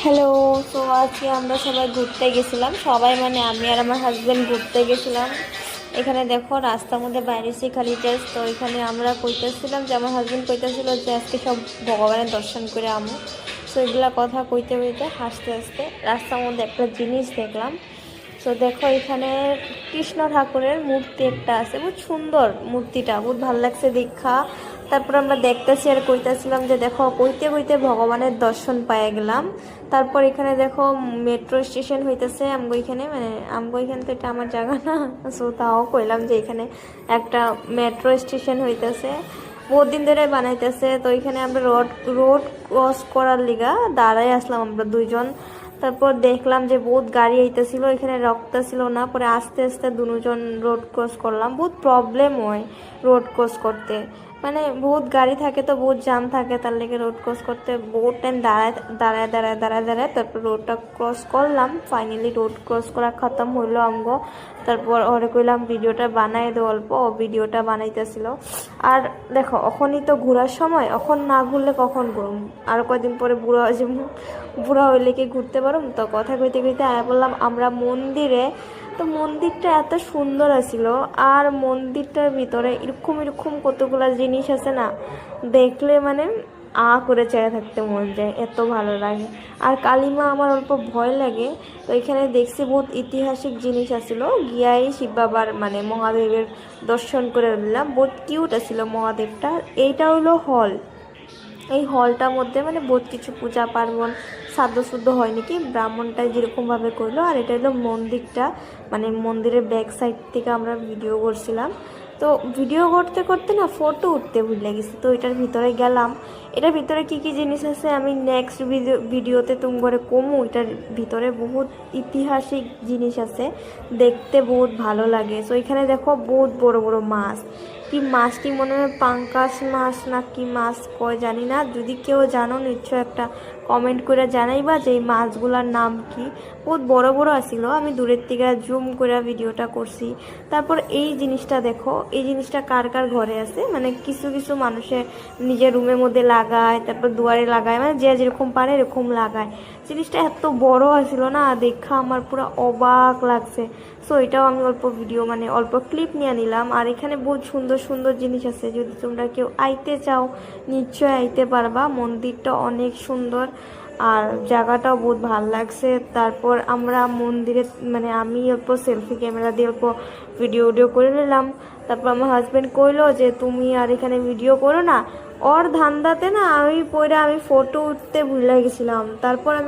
Hello. তো আজকে আমরা সবাই ঘুরতে গেছিলাম, সবাই মানে আমি আর আমার হাজব্যান্ড ঘুরতে গেছিলাম। এখানে দেখো রাস্তার মধ্যে বাইরে সে খালি ড্রেস। তো এখানে আমরা কইতেছিলাম যে আমার হাজব্যান্ড কইতেছিল যে আজকে সব ভগবানের দর্শন করে আমু। তো এগুলা কথা কইতে কইতে হাসতে হাসতে রাস্তার মধ্যে একটা জিনিস দেখলাম। তো দেখো এখানে কৃষ্ণ ঠাকুরের মূর্তি একটা আছে, বহুত সুন্দর মূর্তিটা, বহুত ভালো লাগছে দেখা। তারপর আমরা দেখতেছি আর কইতেছিলাম যে দেখো কইতে কইতে ভগবানের দর্শন পাইয়া গেলাম। তারপর এখানে দেখো মেট্রো স্টেশন হইতেছে আমগো এখানে, মানে আমগো এখানে তো এটা আমার জায়গা না। সো তাও কইলাম যে এখানে একটা মেট্রো স্টেশন হইতেছে, বহুত দিন ধরে বানাইতেছে। তো এখানে আমরা রোড রোড ক্রস করার লিগা দাঁড়াই আসলাম আমরা দুইজন। তারপর দেখলাম যে বহুত গাড়ি আইতেছিল, এখানে রক্তা ছিল না, পরে আস্তে আস্তে দুজন রোড ক্রস করলাম। বহুত প্রবলেম হয় রোড ক্রস করতে, মানে বহুত গাড়ি থাকে তো বহুত জাম থাকে, তার লেগে রোড ক্রস করতে বহুত টাইম দাঁড়ায় তারপর রোডটা ক্রস করলাম। ফাইনালি রোড ক্রস করা খতম হইলো আমগো। তারপর ওরে কইলাম ভিডিওটা বানাই দে, অল্প ভিডিওটা বানাইতেছিল। আর দেখো এখনই তো ঘোরার সময়, এখন না ঘুরলে কখন ঘুরুম, আর কয়দিন পরে বুড়া হয়ে যাবো, বুড়া হইলে কি ঘুরতে পারুম। তো কথা কইতে কইতে আয়া বললাম আমরা মন্দিরে। তো মন্দিরটা এত সুন্দর আছিল, আর মন্দিরটার ভিতরে এরকম এরকম কতগুলা জিনিস আছে না, দেখলে মানে করে চেয়ে থাকতে মন যায়, এত ভালো লাগে। আর কালিমা আমার অল্প ভয় লাগে। তো এখানে দেখছি বহুত ঐতিহাসিক জিনিস আছিল, গিয়াই শিব বাবার মানে মহাদেবের দর্শন করে নিলাম। বহুত কিউট আছিল মহাদেবটা। এইটা হলো হল, এই হলটার মধ্যে মানে বহুত কিছু পূজা পার্বণ সাধ্য শুদ্ধ হয় নাকি, ব্রাহ্মণটা যেরকমভাবে করলো। আর এটা হলো মন্দিরটা, মানে মন্দিরের ব্যাক সাইড থেকে আমরা ভিডিও করছিলাম। তো ভিডিও করতে করতে না ফটো উঠতে ভুলে গেছি। তো এটার ভিতরে গেলাম, এটার ভিতরে কি কি জিনিস আছে আমি নেক্সট ভিডিওতে তুমি করে কমু। এটার ভিতরে বহুত ঐতিহাসিক জিনিস আছে, দেখতে বহুত ভালো লাগে। তো এখানে দেখো বহুত বড় বড় মাছ, কি মাছটি মনে হয় পাঙ্কাশ মাছ না কি মাছ কয় জানি না, যদি কেউ জানো নিশ্চয় একটা কমেন্ট করে জানাইবা যে এই মাছগুলার নাম কি। বহুত বড় বড় আছিল, আমি দূরের থেকে জুম করে ভিডিওটা করছি। তারপর এই জিনিসটা দেখো, এই জিনিসটা কার কার ঘরে আছে, মানে কিছু কিছু মানুষের নিজের রুমের মধ্যে লাগায়, তারপর দুয়ারে লাগায়, মানে যে যেরকম পারে এরকম লাগায়। জিনিসটা এত বড় আছিল না, দেখা আমার পুরো অবাক লাগছে। সো এটাও আমি অল্প ভিডিও মানে অল্প ক্লিপ নিয়ে নিলাম। আর এখানে বহুত সুন্দর সুন্দর জিনিস আছে, যদি তোমরা কেউ আইতে চাও নিশ্চয় আইতে পারবা। মন্দিরটা অনেক সুন্দর আর জায়গাটাও বহুত ভালো লাগছে। তারপর আমরা মন্দিরে মানে আমি অল্প সেলফি ক্যামেরা দিয়ে অল্প ভিডিও করে নিলাম। তারপর আমার হাজব্যান্ড কইলো যে তুমি আর এখানে ভিডিও করো না, ওর ধান্দাতে না আমি ফটো উঠতে ভুলে গেছিলাম। তারপর আমি